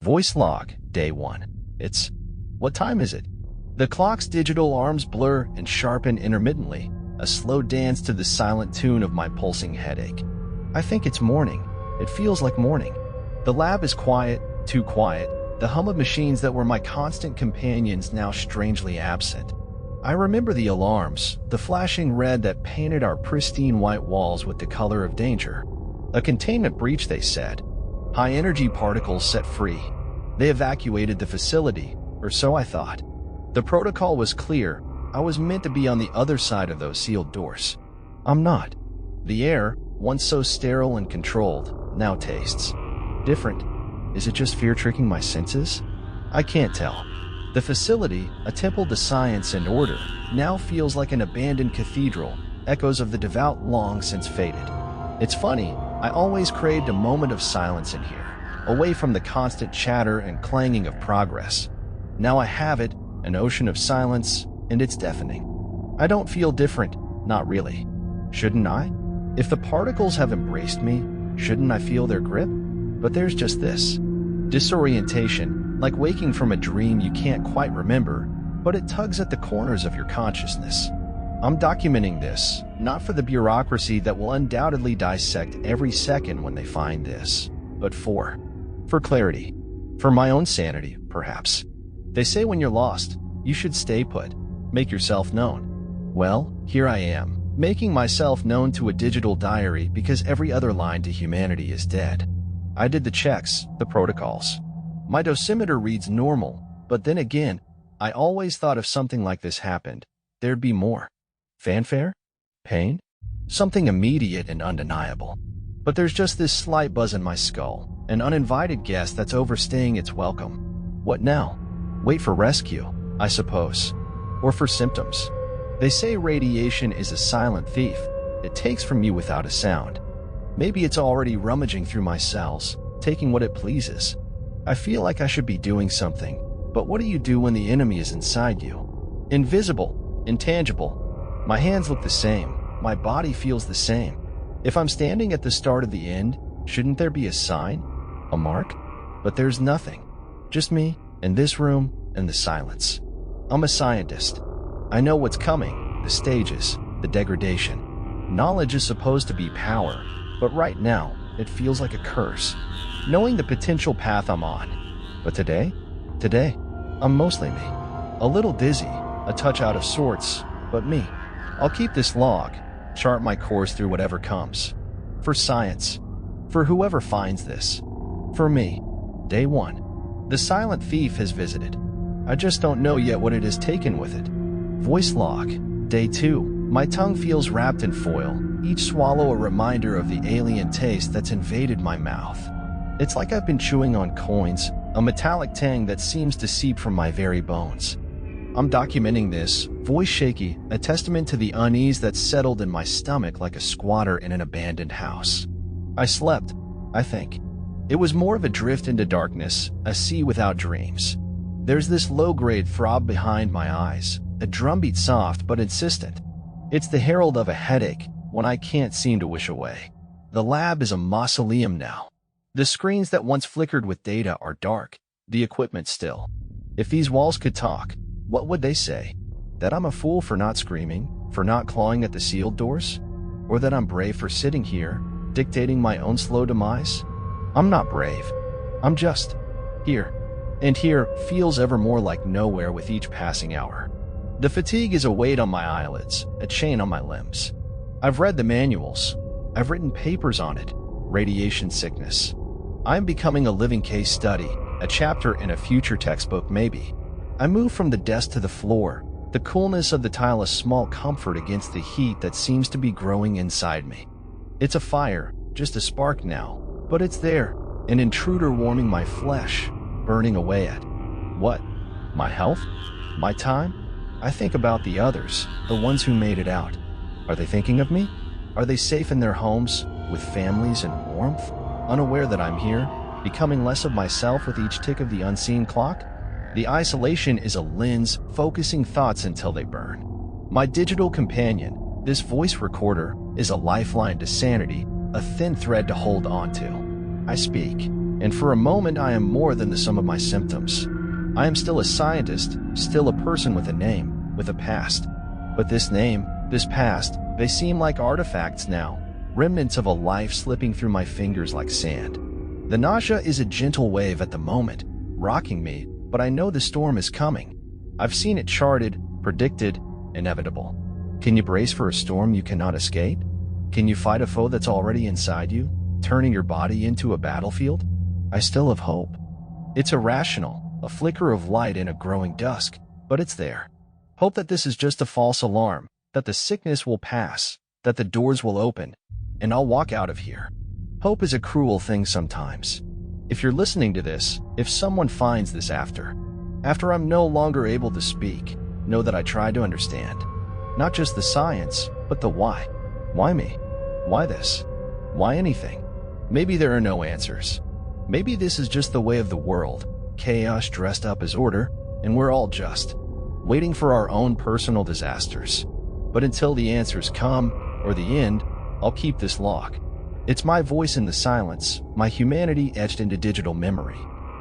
Voice log, day 1. What time is it? The clock's digital arms blur and sharpen intermittently, a slow dance to the silent tune of my pulsing headache. I think it's morning. It feels like morning. The lab is quiet, too quiet. The hum of machines that were my constant companions now strangely absent. I remember the alarms, the flashing red that painted our pristine white walls with the color of danger. A containment breach, they said. High-energy particles set free. They evacuated the facility, or so I thought. The protocol was clear. I was meant to be on the other side of those sealed doors. I'm not. The air, once so sterile and controlled, now tastes different. Is it just fear tricking my senses? I can't tell. The facility, a temple to science and order, now feels like an abandoned cathedral, echoes of the devout long since faded. It's funny, I always craved a moment of silence in here, away from the constant chatter and clanging of progress. Now I have it, an ocean of silence, and it's deafening. I don't feel different, not really. Shouldn't I? If the particles have embraced me, shouldn't I feel their grip? But there's just this disorientation, like waking from a dream you can't quite remember, but it tugs at the corners of your consciousness. I'm documenting this, not for the bureaucracy that will undoubtedly dissect every second when they find this, but for clarity, for my own sanity, perhaps. They say when you're lost, you should stay put, make yourself known. Well, here I am, making myself known to a digital diary because every other line to humanity is dead. I did the checks, the protocols. My dosimeter reads normal, but then again, I always thought if something like this happened, there'd be more. Fanfare? Pain? Something immediate and undeniable. But there's just this slight buzz in my skull, an uninvited guest that's overstaying its welcome. What now? Wait for rescue, I suppose. Or for symptoms. They say radiation is a silent thief. It takes from you without a sound. Maybe it's already rummaging through my cells, taking what it pleases. I feel like I should be doing something, but what do you do when the enemy is inside you? Invisible, intangible. My hands look the same. My body feels the same. If I'm standing at the start of the end, shouldn't there be a sign? A mark? But there's nothing. Just me, and this room, and the silence. I'm a scientist. I know what's coming, the stages, the degradation. Knowledge is supposed to be power, but right now, it feels like a curse, knowing the potential path I'm on. But today, I'm mostly me. A little dizzy, a touch out of sorts, but me. I'll keep this log, chart my course through whatever comes. For science. For whoever finds this. For me. Day 1. The silent thief has visited. I just don't know yet what it has taken with it. Voice log. Day 2. My tongue feels wrapped in foil, each swallow a reminder of the alien taste that's invaded my mouth. It's like I've been chewing on coins, a metallic tang that seems to seep from my very bones. I'm documenting this, voice shaky, a testament to the unease that's settled in my stomach like a squatter in an abandoned house. I slept, I think. It was more of a drift into darkness, a sea without dreams. There's this low-grade throb behind my eyes, a drumbeat soft but insistent. It's the herald of a headache, one I can't seem to wish away. The lab is a mausoleum now. The screens that once flickered with data are dark, the equipment still. If these walls could talk, what would they say? That I'm a fool for not screaming, for not clawing at the sealed doors? Or that I'm brave for sitting here, dictating my own slow demise? I'm not brave. I'm just here. And here feels ever more like nowhere with each passing hour. The fatigue is a weight on my eyelids, a chain on my limbs. I've read the manuals. I've written papers on it. Radiation sickness. I'm becoming a living case study, a chapter in a future textbook maybe. I move from the desk to the floor, the coolness of the tile a small comfort against the heat that seems to be growing inside me. It's a fire, just a spark now, but it's there, an intruder warming my flesh, burning away at what? My health? My time? I think about the others, the ones who made it out. Are they thinking of me? Are they safe in their homes, with families and warmth, unaware that I'm here, becoming less of myself with each tick of the unseen clock? The isolation is a lens, focusing thoughts until they burn. My digital companion, this voice recorder, is a lifeline to sanity, a thin thread to hold on to. I speak, And for a moment, I am more than the sum of my symptoms. I am still a scientist, still a person with a name, with a past. But this name, this past, they seem like artifacts now, remnants of a life slipping through my fingers like sand. The nausea is a gentle wave at the moment, rocking me, but I know the storm is coming. I've seen it charted, predicted, inevitable. Can you brace for a storm you cannot escape? Can you fight a foe that's already inside you, turning your body into a battlefield? I still have hope. It's irrational, a flicker of light in a growing dusk, but it's there. Hope that this is just a false alarm, that the sickness will pass, that the doors will open, and I'll walk out of here. Hope is a cruel thing sometimes. If you're listening to this, if someone finds this after I'm no longer able to speak, know that I tried to understand. Not just the science, but the why. Why me? Why this? Why anything? Maybe there are no answers. Maybe this is just the way of the world, chaos dressed up as order, and we're all just waiting for our own personal disasters. But until the answers come, or the end, I'll keep this log. It's my voice in the silence, my humanity etched into digital memory.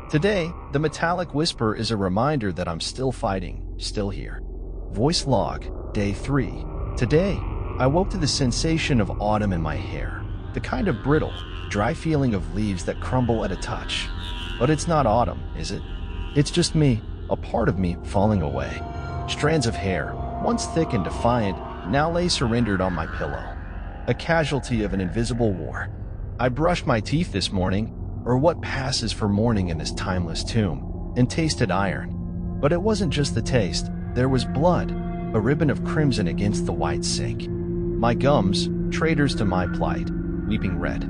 Today, the metallic whisper is a reminder that I'm still fighting, still here. Voice log, day 3. Today, I woke to the sensation of autumn in my hair, the kind of brittle, dry feeling of leaves that crumble at a touch. But it's not autumn, is it? It's just me, a part of me falling away. Strands of hair, once thick and defiant, now lay surrendered on my pillow. A casualty of an invisible war. I brushed my teeth this morning, or what passes for morning in this timeless tomb, and tasted iron. But it wasn't just the taste, there was blood, a ribbon of crimson against the white sink. My gums, traitors to my plight, weeping red.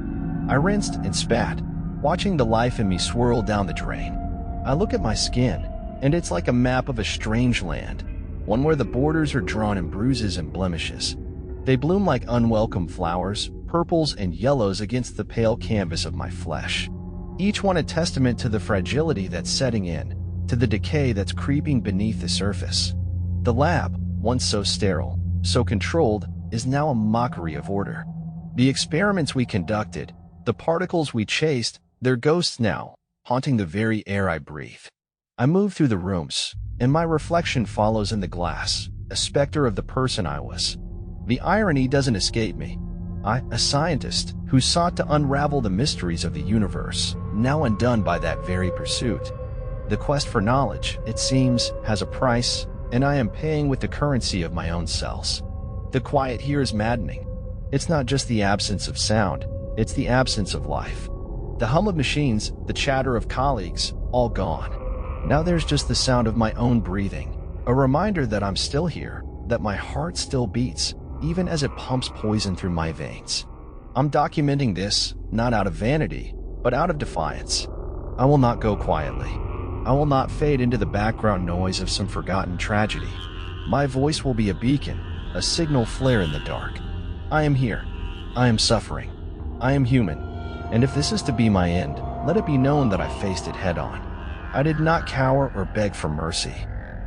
I rinsed and spat, watching the life in me swirl down the drain. I look at my skin, and it's like a map of a strange land, one where the borders are drawn in bruises and blemishes. They bloom like unwelcome flowers, purples and yellows against the pale canvas of my flesh. Each one a testament to the fragility that's setting in, to the decay that's creeping beneath the surface. The lab, once so sterile, so controlled, is now a mockery of order. The experiments we conducted, the particles we chased, they're ghosts now, haunting the very air I breathe. I move through the rooms, and my reflection follows in the glass, a specter of the person I was. The irony doesn't escape me. I, a scientist who sought to unravel the mysteries of the universe, now undone by that very pursuit. The quest for knowledge, it seems, has a price, and I am paying with the currency of my own cells. The quiet here is maddening. It's not just the absence of sound, it's the absence of life. The hum of machines, the chatter of colleagues, all gone. Now there's just the sound of my own breathing, a reminder that I'm still here, that my heart still beats, even as it pumps poison through my veins. I'm documenting this, not out of vanity, but out of defiance. I will not go quietly. I will not fade into the background noise of some forgotten tragedy. My voice will be a beacon, a signal flare in the dark. I am here. I am suffering. I am human. And if this is to be my end, let it be known that I faced it head on. I did not cower or beg for mercy.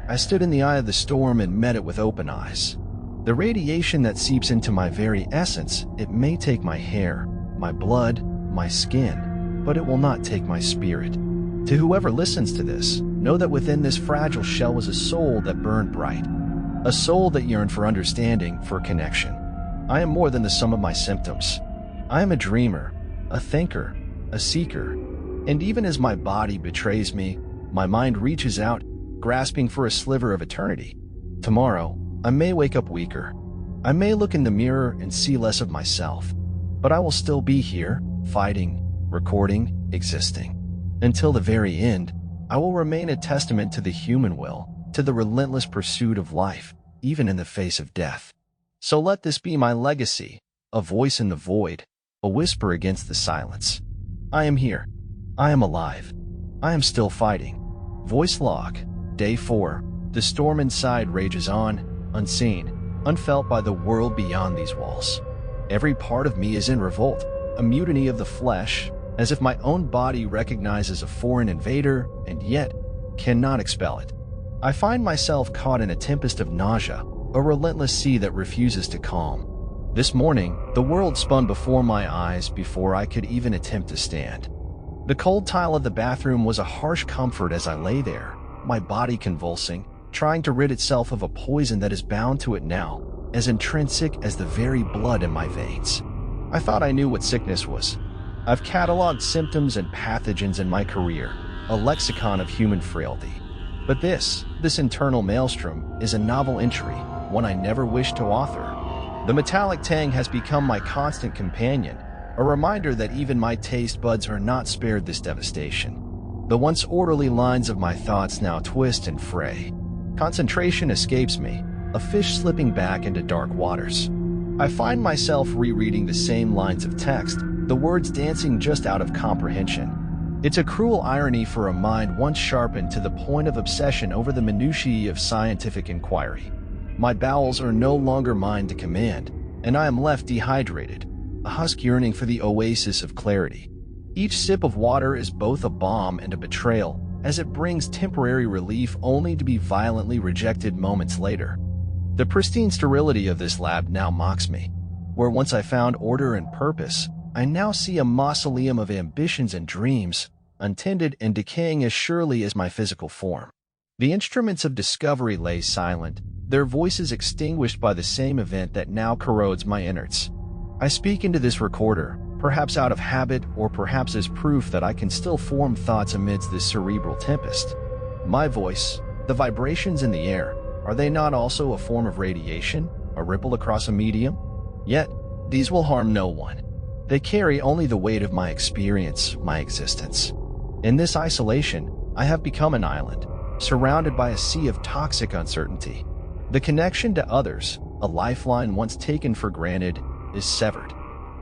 I stood in the eye of the storm and met it with open eyes. The radiation that seeps into my very essence, it may take my hair, my blood, my skin, but it will not take my spirit. To whoever listens to this, know that within this fragile shell was a soul that burned bright, a soul that yearned for understanding, for connection. I am more than the sum of my symptoms. I am a dreamer, a thinker, a seeker, and even as my body betrays me, my mind reaches out, grasping for a sliver of eternity. Tomorrow, I may wake up weaker. I may look in the mirror and see less of myself, but I will still be here, fighting, recording, existing. Until the very end, I will remain a testament to the human will, to the relentless pursuit of life, even in the face of death. So let this be my legacy, a voice in the void, a whisper against the silence. I am here. I am alive. I am still fighting. Voice log, day 4. The storm inside rages on, unseen, unfelt by the world beyond these walls. Every part of me is in revolt, a mutiny of the flesh, as if my own body recognizes a foreign invader and yet cannot expel it. I find myself caught in a tempest of nausea, a relentless sea that refuses to calm. This morning, the world spun before my eyes before I could even attempt to stand. The cold tile of the bathroom was a harsh comfort as I lay there, my body convulsing, trying to rid itself of a poison that is bound to it now, as intrinsic as the very blood in my veins. I thought I knew what sickness was. I've cataloged symptoms and pathogens in my career, a lexicon of human frailty. But this internal maelstrom is a novel entry, one I never wished to author. The metallic tang has become my constant companion, a reminder that even my taste buds are not spared this devastation. The once orderly lines of my thoughts now twist and fray. Concentration escapes me, a fish slipping back into dark waters. I find myself rereading the same lines of text, the words dancing just out of comprehension. It's a cruel irony for a mind once sharpened to the point of obsession over the minutiae of scientific inquiry. My bowels are no longer mine to command, and I am left dehydrated, a husk yearning for the oasis of clarity. Each sip of water is both a balm and a betrayal, as it brings temporary relief only to be violently rejected moments later. The pristine sterility of this lab now mocks me. Where once I found order and purpose, I now see a mausoleum of ambitions and dreams, untended and decaying as surely as my physical form. The instruments of discovery lay silent, their voices extinguished by the same event that now corrodes my innards. I speak into this recorder, perhaps out of habit or perhaps as proof that I can still form thoughts amidst this cerebral tempest. My voice, the vibrations in the air, are they not also a form of radiation, a ripple across a medium? Yet, these will harm no one. They carry only the weight of my experience, my existence. In this isolation, I have become an island, surrounded by a sea of toxic uncertainty. The connection to others, a lifeline once taken for granted, is severed.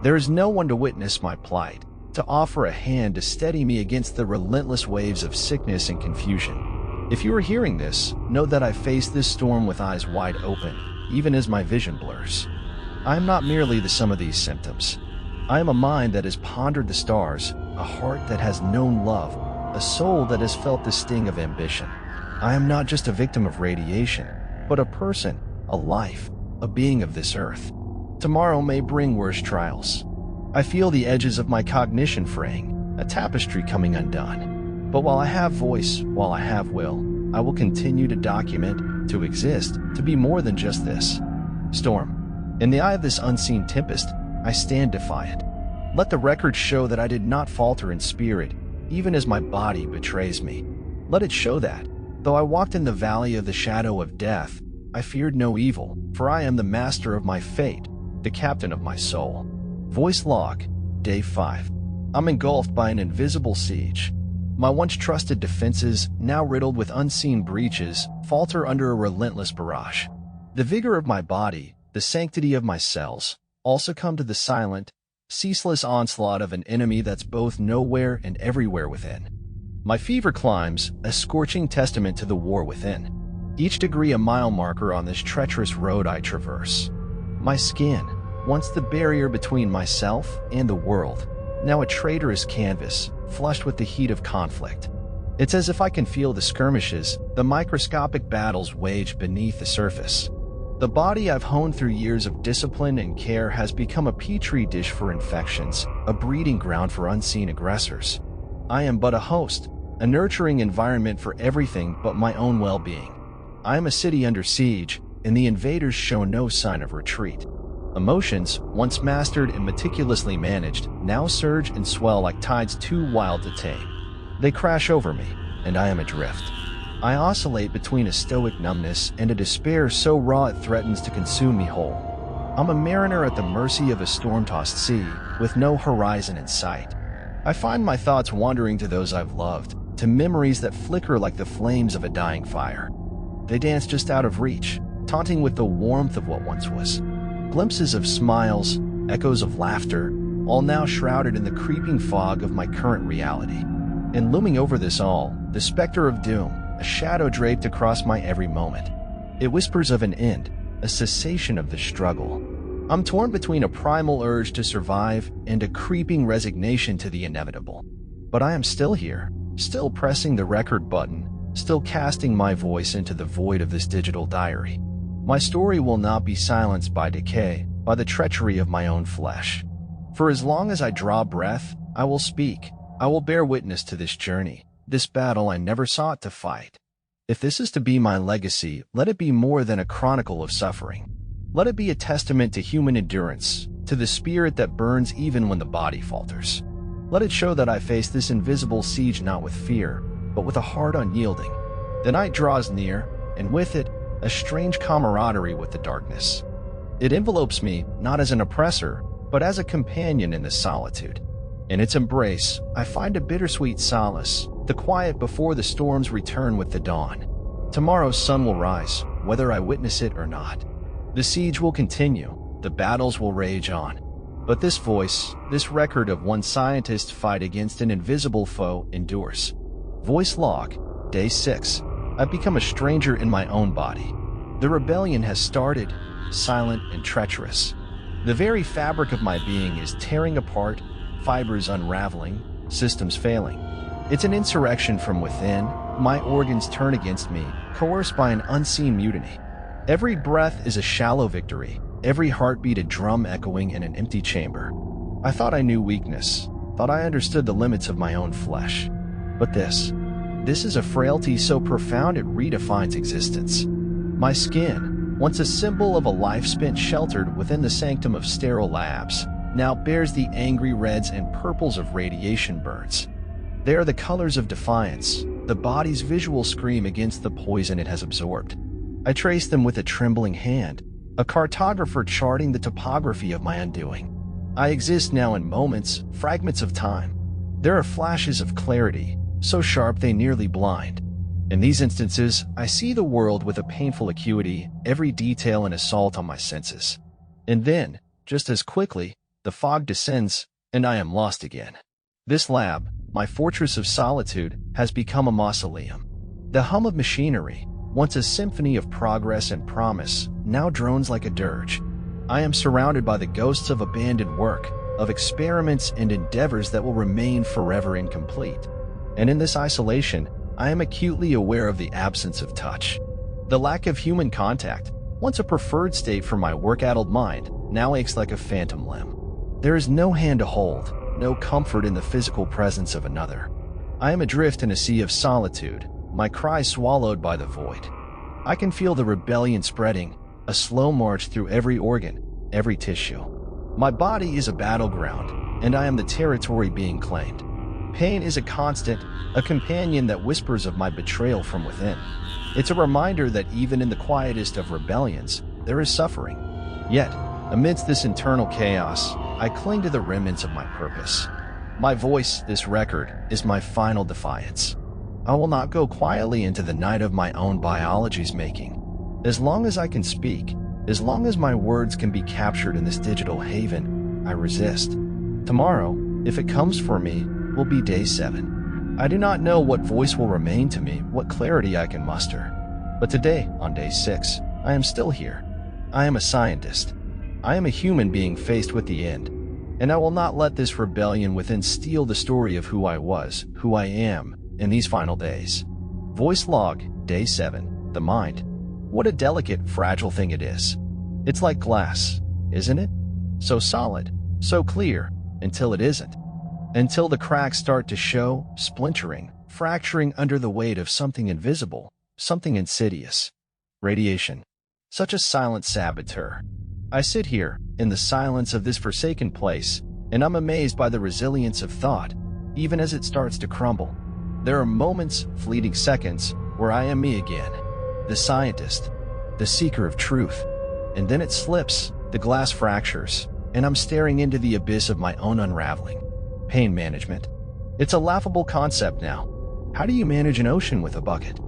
There is no one to witness my plight, to offer a hand to steady me against the relentless waves of sickness and confusion. If you are hearing this, know that I face this storm with eyes wide open, even as my vision blurs. I am not merely the sum of these symptoms. I am a mind that has pondered the stars, a heart that has known love, a soul that has felt the sting of ambition. I am not just a victim of radiation, but a person, a life, a being of this earth. Tomorrow may bring worse trials. I feel the edges of my cognition fraying, a tapestry coming undone. But while I have voice, while I have will, I will continue to document, to exist, to be more than just this. Storm. In the eye of this unseen tempest, I stand defiant. Let the record show that I did not falter in spirit, even as my body betrays me. Let it show that, though I walked in the valley of the shadow of death, I feared no evil, for I am the master of my fate, the captain of my soul. Voice log, Day 5. I'm engulfed by an invisible siege. My once trusted defenses, now riddled with unseen breaches, falter under a relentless barrage. The vigor of my body, the sanctity of my cells, all succumb to the silent, ceaseless onslaught of an enemy that's both nowhere and everywhere within. My fever climbs, a scorching testament to the war within. Each degree a mile marker on this treacherous road I traverse. My skin, once the barrier between myself and the world, now a traitorous canvas, flushed with the heat of conflict. It's as if I can feel the skirmishes, the microscopic battles waged beneath the surface. The body I've honed through years of discipline and care has become a petri dish for infections, a breeding ground for unseen aggressors. I am but a host, a nurturing environment for everything but my own well-being. I am a city under siege, and the invaders show no sign of retreat. Emotions, once mastered and meticulously managed, now surge and swell like tides too wild to tame. They crash over me, and I am adrift. I oscillate between a stoic numbness and a despair so raw it threatens to consume me whole. I'm a mariner at the mercy of a storm-tossed sea, with no horizon in sight. I find my thoughts wandering to those I've loved, to memories that flicker like the flames of a dying fire. They dance just out of reach, taunting with the warmth of what once was. Glimpses of smiles, echoes of laughter, all now shrouded in the creeping fog of my current reality. And looming over this all, the specter of doom, a shadow draped across my every moment. It whispers of an end, a cessation of the struggle. I'm torn between a primal urge to survive and a creeping resignation to the inevitable. But I am still here, still pressing the record button, still casting my voice into the void of this digital diary. My story will not be silenced by decay, by the treachery of my own flesh. For as long as I draw breath, I will speak. I will bear witness to this journey, this battle I never sought to fight. If this is to be my legacy, let it be more than a chronicle of suffering. Let it be a testament to human endurance, to the spirit that burns even when the body falters. Let it show that I face this invisible siege not with fear, but with a heart unyielding. The night draws near, and with it, a strange camaraderie with the darkness. It envelopes me not as an oppressor, but as a companion in this solitude. In its embrace, I find a bittersweet solace, the quiet before the storms return with the dawn. Tomorrow's sun will rise, whether I witness it or not. The siege will continue, the battles will rage on. But this voice, this record of one scientist's fight against an invisible foe endures. Voice log, Day 6. I've become a stranger in my own body. The rebellion has started, silent and treacherous. The very fabric of my being is tearing apart, fibers unraveling, systems failing. It's an insurrection from within. My organs turn against me, coerced by an unseen mutiny. Every breath is a shallow victory, every heartbeat a drum echoing in an empty chamber. I thought I knew weakness, thought I understood the limits of my own flesh. But this is a frailty so profound it redefines existence. My skin, once a symbol of a life spent sheltered within the sanctum of sterile labs, now bears the angry reds and purples of radiation burns. They are the colors of defiance, the body's visual scream against the poison it has absorbed. I trace them with a trembling hand, a cartographer charting the topography of my undoing. I exist now in moments, fragments of time. There are flashes of clarity, so sharp they nearly blind. In these instances, I see the world with a painful acuity, every detail an assault on my senses. And then, just as quickly, the fog descends, and I am lost again. This lab, my fortress of solitude, has become a mausoleum. The hum of machinery, once a symphony of progress and promise, now drones like a dirge. I am surrounded by the ghosts of abandoned work, of experiments and endeavors that will remain forever incomplete. And in this isolation, I am acutely aware of the absence of touch. The lack of human contact, once a preferred state for my work-addled mind, now aches like a phantom limb. There is no hand to hold, no comfort in the physical presence of another. I am adrift in a sea of solitude, my cries swallowed by the void. I can feel the rebellion spreading, a slow march through every organ, every tissue. My body is a battleground, and I am the territory being claimed. Pain is a constant, a companion that whispers of my betrayal from within. It's a reminder that even in the quietest of rebellions, there is suffering. Yet, amidst this internal chaos, I cling to the remnants of my purpose. My voice, this record, is my final defiance. I will not go quietly into the night of my own biology's making. As long as I can speak, as long as my words can be captured in this digital haven, I resist. Tomorrow, if it comes for me, will be Day 7. I do not know what voice will remain to me, what clarity I can muster. But today, on Day 6, I am still here. I am a scientist. I am a human being faced with the end. And I will not let this rebellion within steal the story of who I was, who I am, in these final days. Voice log, Day 7, the mind. What a delicate, fragile thing it is. It's like glass, isn't it? So solid, so clear, until it isn't. Until the cracks start to show, splintering, fracturing under the weight of something invisible, something insidious. Radiation. Such a silent saboteur. I sit here, in the silence of this forsaken place, and I'm amazed by the resilience of thought, even as it starts to crumble. There are moments, fleeting seconds, where I am me again, the scientist, the seeker of truth. And then it slips, the glass fractures, and I'm staring into the abyss of my own unraveling. Pain management. It's a laughable concept now. How do you manage an ocean with a bucket?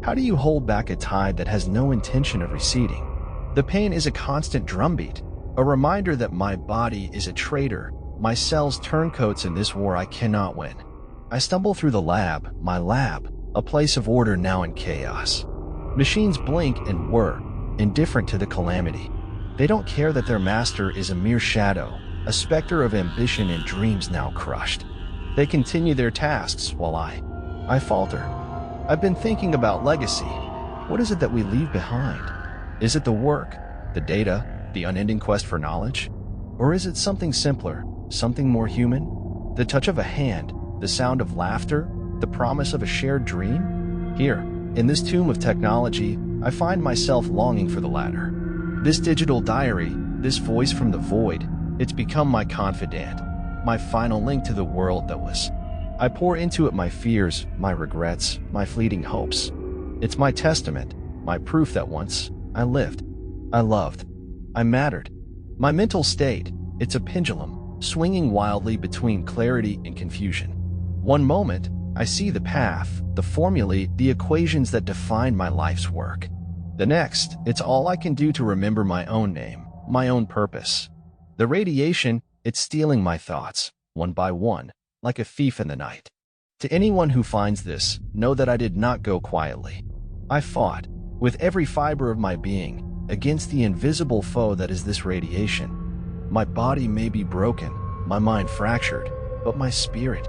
How do you hold back a tide that has no intention of receding? The pain is a constant drumbeat, a reminder that my body is a traitor, my cells turncoats in this war I cannot win. I stumble through the lab, my lab, a place of order now in chaos. Machines blink and whir, indifferent to the calamity. They don't care that their master is a mere shadow, a specter of ambition and dreams now crushed. They continue their tasks while I falter. I've been thinking about legacy. What is it that we leave behind? Is it the work, the data, the unending quest for knowledge? Or is it something simpler, something more human? The touch of a hand, the the sound of laughter, the promise of a shared dream? Here, in this tomb of technology, I find myself longing for the latter. This digital diary, this voice from the void, it's become my confidant, my final link to the world that was. I pour into it my fears, my regrets, my fleeting hopes. It's my testament, my proof that once I lived, I loved, I mattered. My mental state, it's a pendulum, swinging wildly between clarity and confusion. One moment, I see the path, the formulae, the equations that define my life's work. The next, it's all I can do to remember my own name, my own purpose. The radiation, it's stealing my thoughts, one by one, like a thief in the night. To anyone who finds this, know that I did not go quietly. I fought, with every fiber of my being, against the invisible foe that is this radiation. My body may be broken, my mind fractured, but my spirit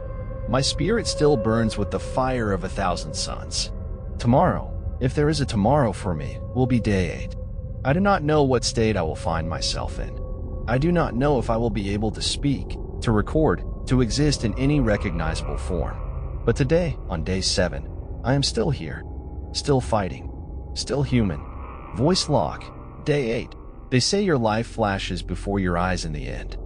still burns with the fire of 1,000 suns. Tomorrow, if there is a tomorrow for me, will be day 8. I do not know what state I will find myself in. I do not know if I will be able to speak, to record, to exist in any recognizable form. But today, on day 7, I am still here, still fighting, still human. Voice log, day 8. They say your life flashes before your eyes in the end.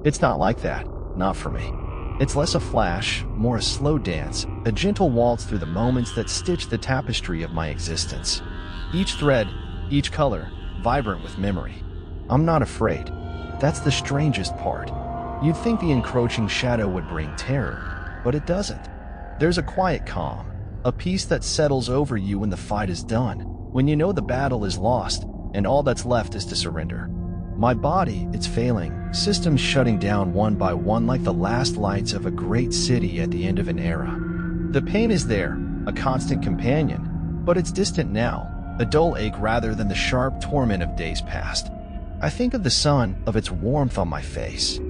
It's not like that, not for me. It's less a flash, more a slow dance, a gentle waltz through the moments that stitch the tapestry of my existence. Each thread, each color, vibrant with memory. I'm not afraid. That's the strangest part. You'd think the encroaching shadow would bring terror, but it doesn't. There's a quiet calm, a peace that settles over you when the fight is done, when you know the battle is lost, and all that's left is to surrender. My body, it's failing, systems shutting down one by one like the last lights of a great city at the end of an era. The pain is there, a constant companion, but it's distant now, a dull ache rather than the sharp torment of days past. I think of the sun, of its warmth on my face.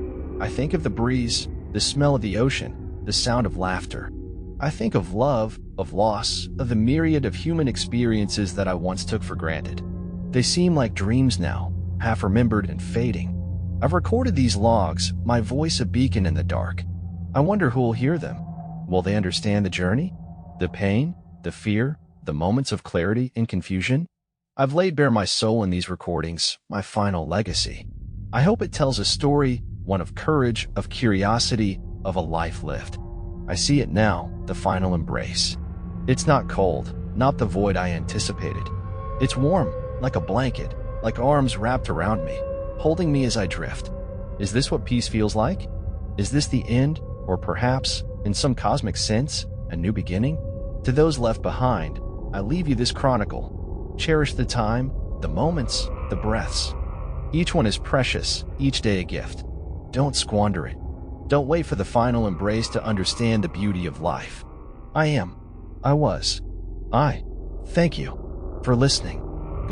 I think of the breeze, the smell of the ocean, the sound of laughter. I think of love, of loss, of the myriad of human experiences that I once took for granted. They seem like dreams now, half remembered and fading. I've recorded these logs, my voice a beacon in the dark. I wonder who will hear them. Will they understand the journey? The pain? The fear? The moments of clarity and confusion? I've laid bare my soul in these recordings, my final legacy. I hope it tells a story, one of courage, of curiosity, of a life lived. I see it now, the final embrace. It's not cold, not the void I anticipated. It's warm, like a blanket, like arms wrapped around me, holding me as I drift. Is this what peace feels like? Is this the end, or perhaps, in some cosmic sense, a new beginning? To those left behind, I leave you this chronicle. Cherish the time, the moments, the breaths. Each one is precious, each day a gift. Don't squander it. Don't wait for the final embrace to understand the beauty of life. I was. Thank you for listening.